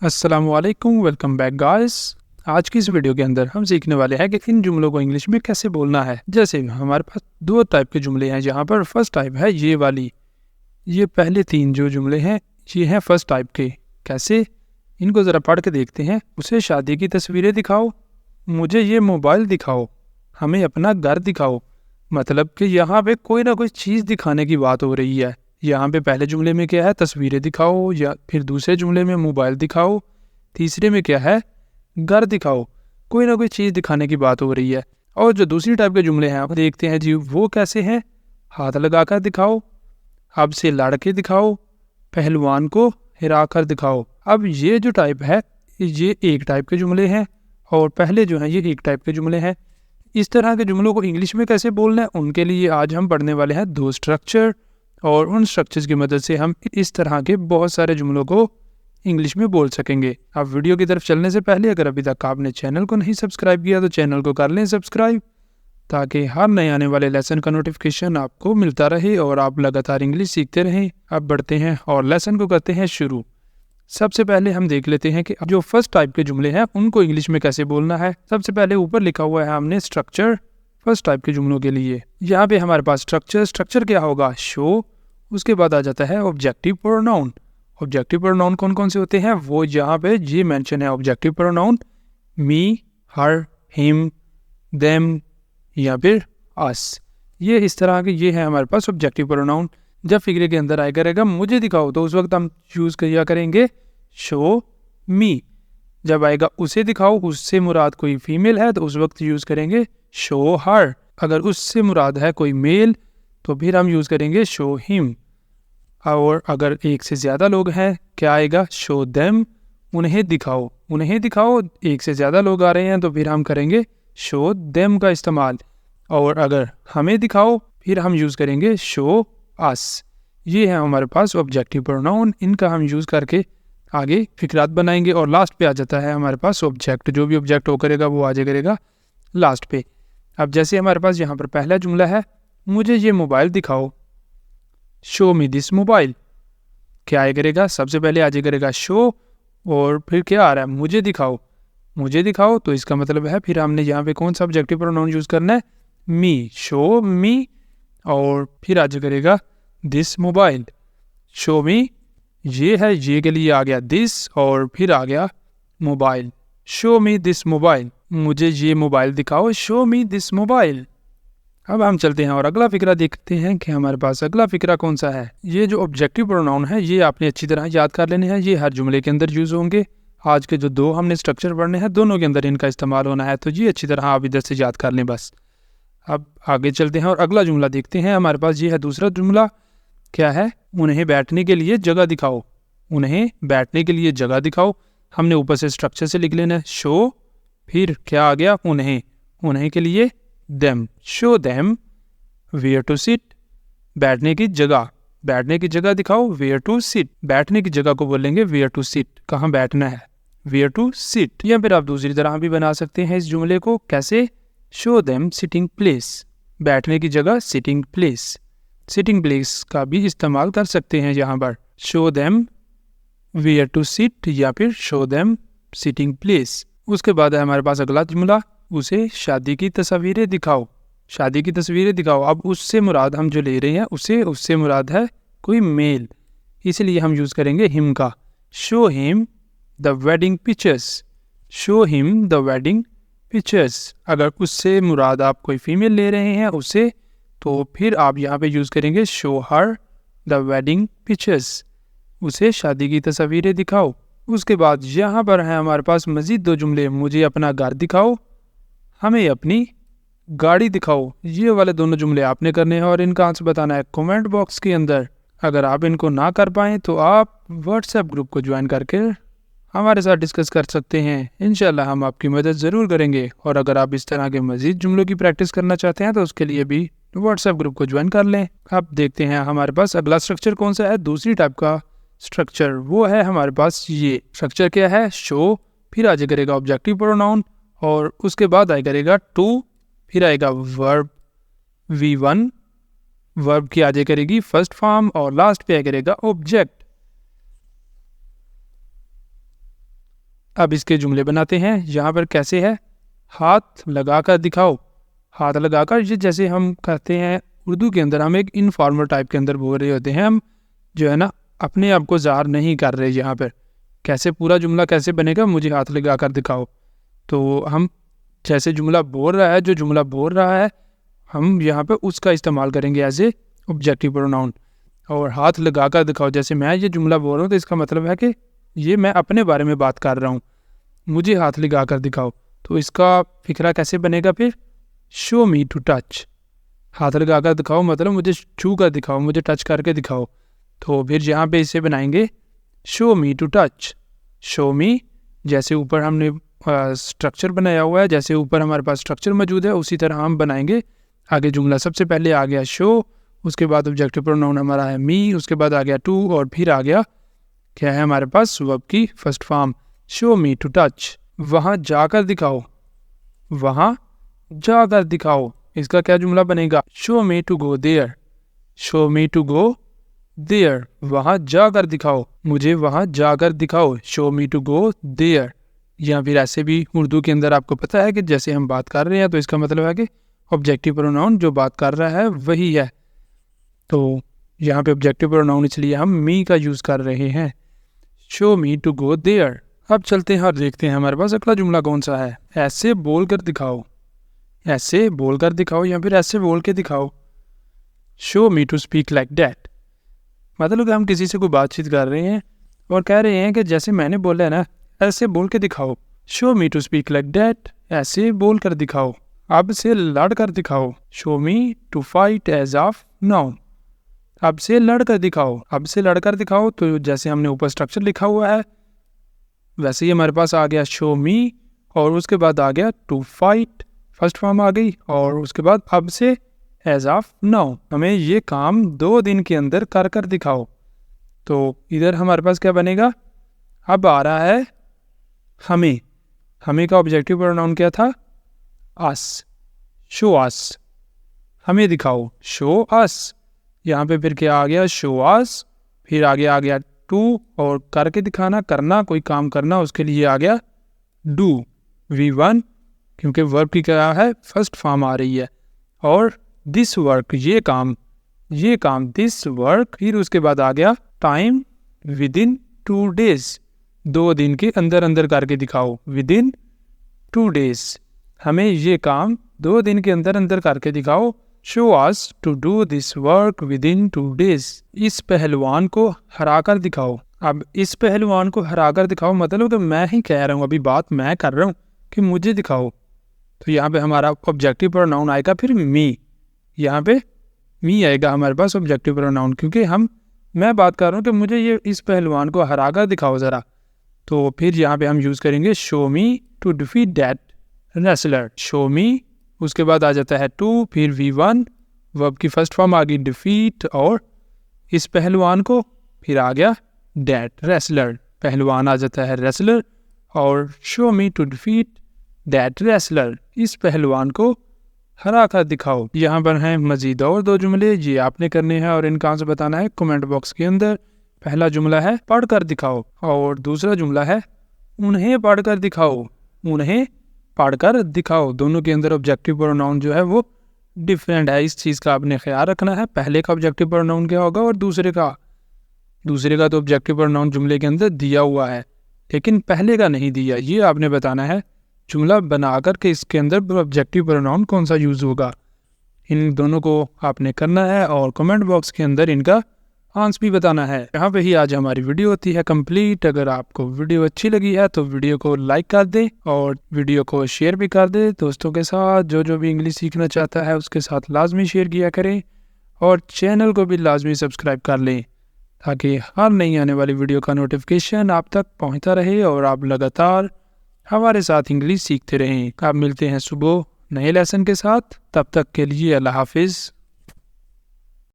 अस्सलामुअलैकुम, welcome back guys. आज की इस वीडियो के अंदर हम सीखने वाले हैं कि इन जुमलों को इंग्लिश में कैसे बोलना है। जैसे हमारे पास दो टाइप के जुमले हैं, जहाँ पर फर्स्ट टाइप है ये वाली। ये पहले तीन जो जुमले हैं ये हैं फर्स्ट टाइप के। कैसे, इनको ज़रा पढ़ के देखते हैं। उसे शादी की तस्वीरें दिखाओ, मुझे ये मोबाइल दिखाओ, हमें अपना घर दिखाओ। मतलब कि यहाँ पे कोई ना कोई चीज़ दिखाने की बात हो रही है। यहाँ पे पहले जुमले में क्या है, तस्वीरें दिखाओ, या फिर दूसरे जुमले में मोबाइल दिखाओ, तीसरे में क्या है, घर दिखाओ। कोई ना कोई चीज़ दिखाने की बात हो रही है। और जो दूसरी टाइप के जुमले हैं आप देखते हैं जी, वो कैसे हैं। हाथ लगाकर दिखाओ, अब से लड़के दिखाओ, पहलवान को हिरा कर दिखाओ। अब ये जो टाइप है ये एक टाइप के जुमले हैं, और पहले जो हैं ये एक टाइप के जुमले हैं। इस तरह के जुमलों को इंग्लिश में कैसे बोलना है, उनके लिए आज हम पढ़ने वाले हैं दो स्ट्रक्चर। और उन स्ट्रक्चर्स की मदद से हम इस तरह के बहुत सारे जुमलों को इंग्लिश में बोल सकेंगे। अब वीडियो की तरफ चलने से पहले अगर अभी तक आपने चैनल को नहीं सब्सक्राइब किया तो चैनल को कर लें सब्सक्राइब, ताकि हर नए आने वाले लेसन का नोटिफिकेशन आपको मिलता रहे और आप लगातार इंग्लिश सीखते रहें। अब बढ़ते हैं और लेसन को करते हैं शुरू। सबसे पहले हम देख लेते हैं कि जो फर्स्ट टाइप के जुमले हैं उनको इंग्लिश में कैसे बोलना है। सबसे पहले ऊपर लिखा हुआ है हमने स्ट्रक्चर फर्स्ट टाइप के जुमलों के लिए। यहाँ पे हमारे पास स्ट्रक्चर क्या होगा, शो। उसके बाद आ जाता है ऑब्जेक्टिव प्रोनाउन। ऑब्जेक्टिव प्रोनाउन कौन कौन से होते हैं, वो यहाँ पे ये मेंशन है। ऑब्जेक्टिव प्रोनाउन मी, हर, हिम, देम या फिर अस। ये इस तरह के ये है हमारे पास ऑब्जेक्टिव प्रोनाउन। जब फिगरे के अंदर आया करेगा मुझे दिखाओ तो उस वक्त हम यूज़ किया करेंगे शो मी। जब आएगा उसे दिखाओ, उससे मुराद कोई फीमेल है तो उस वक्त यूज़ करेंगे शो हर। अगर उससे मुराद है कोई मेल तो फिर हम यूज़ करेंगे शो हिम। और अगर एक से ज़्यादा लोग हैं क्या आएगा, शो देम। उन्हें दिखाओ, उन्हें दिखाओ, एक से ज़्यादा लोग आ रहे हैं तो फिर हम करेंगे शो देम का इस्तेमाल। और अगर हमें दिखाओ फिर हम यूज़ करेंगे शो अस। ये है हमारे पास ऑब्जेक्टिव प्रोनाउन। इनका हम यूज़ करके आगे फिक्रात बनाएंगे। और लास्ट पे आ जाता है हमारे पास ऑब्जेक्ट। जो भी ऑब्जेक्ट हो करेगा वो आ जाए करेगा लास्ट पे। अब जैसे हमारे पास यहाँ पर पहला जुमला है, मुझे ये मोबाइल दिखाओ, शो मी दिस मोबाइल। क्या आया करेगा, सबसे पहले आ जाए करेगा शो, और फिर क्या आ रहा है, मुझे दिखाओ। मुझे दिखाओ तो इसका मतलब है फिर हमने यहाँ पे कौन सा ऑब्जेक्टिव प्रोनाउन यूज़ करना है, मी, शो मी। और फिर आ जाए करेगा दिस मोबाइल, शो मी। ये है, ये के लिए आ गया दिस, और फिर आ गया mobile, show me this mobile. मुझे ये मोबाइल दिखाओ, शो मी दिस मोबाइल। अब हम चलते हैं और अगला फिक्रा देखते हैं कि हमारे पास अगला फिक्रा कौन सा है। ये जो ऑब्जेक्टिव प्रोनाउन है ये आपने अच्छी तरह याद कर लेने हैं। ये हर जुमले के अंदर यूज़ होंगे। आज के जो दो हमने स्ट्रक्चर पढ़ने हैं दोनों के अंदर इनका इस्तेमाल होना है, तो ये अच्छी तरह आप इधर से याद कर लें बस। अब आगे चलते हैं और अगला जुमला देखते हैं। हमारे पास ये है दूसरा जुमला, क्या है, उन्हें बैठने के लिए जगह दिखाओ। उन्हें बैठने के लिए जगह दिखाओ। हमने ऊपर से स्ट्रक्चर से लिख लेना है शो, फिर क्या आ गया, उन्हें, उन्हें के लिए them, show them where to sit. बैठने की जगह, बैठने की जगह दिखाओ, वेयर टू सिट। बैठने की जगह को बोलेंगे वेयर टू सिट, कहाँ बैठना है, वेयर टू सिट। या फिर आप दूसरी तरह भी बना सकते हैं इस जुमले को, कैसे, शो देम सिटिंग प्लेस। बैठने की जगह सिटिंग प्लेस। सिटिंग प्लेस का भी इस्तेमाल कर सकते हैं यहाँ पर, show them where to sit या फिर शो देम सिटिंग प्लेस। उसके बाद है हमारे पास अगला जुमला, उसे शादी की तस्वीरें दिखाओ। शादी की तस्वीरें दिखाओ। अब उससे मुराद हम जो ले रहे हैं उससे मुराद है कोई मेल, इसलिए हम यूज़ करेंगे हिम का, show him the wedding pictures. Show him the wedding pictures. अगर उससे मुराद आप कोई फीमेल ले रहे हैं उससे, तो फिर आप यहाँ पे यूज़ करेंगे show her the wedding pictures. उसे शादी की तस्वीरें दिखाओ। उसके बाद यहाँ पर है हमारे पास मज़ीद दो जुमले, मुझे अपना घर दिखाओ, हमें अपनी गाड़ी दिखाओ। ये वाले दोनों जुमले आपने करने हैं और इनका आंसर बताना है कमेंट बॉक्स के अंदर। अगर आप इनको ना कर पाएँ तो आप व्हाट्सएप ग्रुप को ज्वाइन करके हमारे साथ डिस्कस कर सकते हैं। इंशाल्लाह हम आपकी मदद ज़रूर करेंगे। और अगर आप इस तरह के मज़ीद जुमलों की प्रैक्टिस करना चाहते हैं तो उसके लिए भी व्हाट्सएप ग्रुप को ज्वाइन कर लें। अब देखते हैं हमारे पास अगला स्ट्रक्चर कौन सा है। दूसरी टाइप का स्ट्रक्चर वो है हमारे पास, ये स्ट्रक्चर क्या है, शो, फिर आ जाए करेगा ऑब्जेक्टिव प्रोनाउन, और उसके बाद आया करेगा टू, फिर आएगा वर्ब V1, वर्ब की आ जाए करेगी फर्स्ट फॉर्म, और लास्ट पे आया करेगा ऑब्जेक्ट। अब इसके जुमले बनाते हैं। यहाँ पर कैसे है, हाथ लगा कर दिखाओ। हाथ लगाकर, ये जैसे हम कहते हैं उर्दू के अंदर, हम एक इनफॉर्मल टाइप के अंदर बोल रहे होते हैं, हम जो है ना अपने आप को ज़ाहिर नहीं कर रहे। यहाँ पर कैसे पूरा जुमला कैसे बनेगा, मुझे हाथ लगा कर दिखाओ। तो हम जैसे जुमला बोल रहा है, जो जुमला बोल रहा है, हम यहाँ पे उसका इस्तेमाल करेंगे एज ए ऑब्जेक्टिव प्रोनाउन। और हाथ लगा कर दिखाओ, जैसे मैं ये जुमला बोल रहा हूँ तो इसका मतलब है कि ये मैं अपने बारे में बात कर रहा हूँ, मुझे हाथ लगा कर दिखाओ। तो इसका फिक्रा कैसे बनेगा फिर, शो मी टू टच। हाथ लगा कर दिखाओ मतलब मुझे छू कर दिखाओ, मुझे टच करके दिखाओ। तो फिर यहाँ पे इसे बनाएंगे show me to touch. Show me, जैसे ऊपर हमने स्ट्रक्चर बनाया हुआ है, जैसे ऊपर हमारे पास स्ट्रक्चर मौजूद है, उसी तरह हम बनाएंगे आगे जुमला। सबसे पहले आ गया शो, उसके बाद ऑब्जेक्टिव प्रोनाउन हमारा है मी, उसके बाद आ गया टू, और फिर आ गया क्या है हमारे पास, वर्ब की first form, show me to touch. वहाँ जाकर दिखाओ, वहाँ जाकर दिखाओ, इसका क्या जुमला बनेगा, show me to go there. Show me to go there, वहाँ जाकर दिखाओ, मुझे वहाँ जाकर दिखाओ, show me to go there. या फिर ऐसे भी उर्दू के अंदर आपको पता है कि जैसे हम बात कर रहे हैं तो इसका मतलब है कि ऑब्जेक्टिव प्रोनाउन जो बात कर रहा है वही है। तो यहाँ पे ऑब्जेक्टिव प्रोनाउन इसलिए हम मी का यूज़ कर रहे हैं, show me to go there. अब चलते हैं और देखते हैं हमारे पास अगला जुमला कौन सा है। ऐसे बोल कर दिखाओ, ऐसे बोल कर दिखाओ या फिर ऐसे बोल के दिखाओ, show me to speak like that. मतलब हम किसी से कोई बातचीत कर रहे हैं और कह रहे हैं कि जैसे मैंने बोला है ना, ऐसे बोल के दिखाओ, show me to speak like that. ऐसे बोल कर दिखाओ, अब से लड़ कर दिखाओ, show me to fight as of now. अब से लड़ कर दिखाओ, अब से लड़ कर दिखाओ, तो जैसे हमने ऊपर स्ट्रक्चर लिखा हुआ है वैसे ही हमारे पास आ गया शो मी, और उसके बाद आ गया टू फाइट, फर्स्ट फॉर्म आ गई, और उसके बाद अब से एज ऑफ नाउ, हमें ये काम 2 दिन के अंदर कर कर दिखाओ। तो इधर हमारे पास क्या बनेगा, अब आ रहा है हमें। हमें का ऑब्जेक्टिव प्रोनाउन क्या था, अस, शो अस, हमें दिखाओ, शो अस। यहाँ पे फिर क्या आ गया, शो अस, फिर आगे आ गया टू, और करके दिखाना, करना, कोई काम करना, उसके लिए आ गया डू, V1, क्योंकि वर्ब की क्या है, फर्स्ट फॉर्म आ रही है, और दिस वर्क, ये काम, ये काम, दिस वर्क। फिर उसके बाद आ गया टाइम, विदिन 2 days, 2 दिन के अंदर अंदर करके दिखाओ, विदिन 2 days, हमें ये काम 2 दिन के अंदर अंदर करके दिखाओ, show us to do this work within 2 days। इस पहलवान को हरा कर दिखाओ। अब इस पहलवान को हरा कर दिखाओ मतलब कि मैं ही कह रहा हूँ, अभी बात मैं कर रहा हूँ कि मुझे दिखाओ। तो यहाँ पे हमारा ऑब्जेक्टिव प्रोनाउन आएगा फिर मी, यहाँ पे मी आएगा हमारे पास ऑब्जेक्टिव प्रोनाउन, क्योंकि मैं बात कर रहा हूँ कि मुझे ये इस पहलवान को हरा कर दिखाओ ज़रा। तो फिर यहाँ पे हम यूज़ करेंगे show me to defeat that wrestler. Show me, उसके बाद आ जाता है टू, फिर V1, वर्ब की फर्स्ट फॉर्म आ गई डिफीट, और इस पहलवान को, फिर आ गया दैट रेसलर, पहलवान आ जाता है रेसलर, और show me to defeat that wrestler, इस पहलवान को हरा कर दिखाओ। यहाँ पर हैं मजीद और 2 जुमले, ये आपने करने हैं और इनका आंसर बताना है कमेंट बॉक्स के अंदर। पहला जुमला है पढ़ कर दिखाओ, और दूसरा जुमला है उन्हें पढ़ कर दिखाओ, उन्हें पढ़कर दिखाओ। दोनों के अंदर ऑब्जेक्टिव प्रोनाउन जो है वो डिफरेंट है, इस चीज़ का आपने ख्याल रखना है। पहले का ऑब्जेक्टिव प्रोनाउन क्या होगा और दूसरे का तो ऑब्जेक्टिव प्रोनाउन जुमले के अंदर दिया हुआ है, लेकिन पहले का नहीं दिया। ये आपने बताना है जुमला बनाकर के इसके अंदर ऑब्जेक्टिव प्रोनाउन कौन सा यूज़ होगा, इन दोनों को आपने करना है और कमेंट बॉक्स के अंदर इनका आंसर भी बताना है। यहाँ पे ही आज हमारी वीडियो होती है कंप्लीट। अगर आपको वीडियो अच्छी लगी है तो वीडियो को लाइक कर दें और वीडियो को शेयर भी कर दें दोस्तों के साथ। जो भी इंग्लिश सीखना चाहता है उसके साथ लाजमी शेयर किया करें, और चैनल को भी लाजमी सब्सक्राइब कर लें ताकि हर नई आने वाली वीडियो का नोटिफिकेशन आप तक पहुँचता रहे और आप लगातार हमारे साथ इंग्लिश सीखते रहें। आप मिलते हैं सुबह नए लेसन के साथ, तब तक के लिए अल्लाह हाफिज़।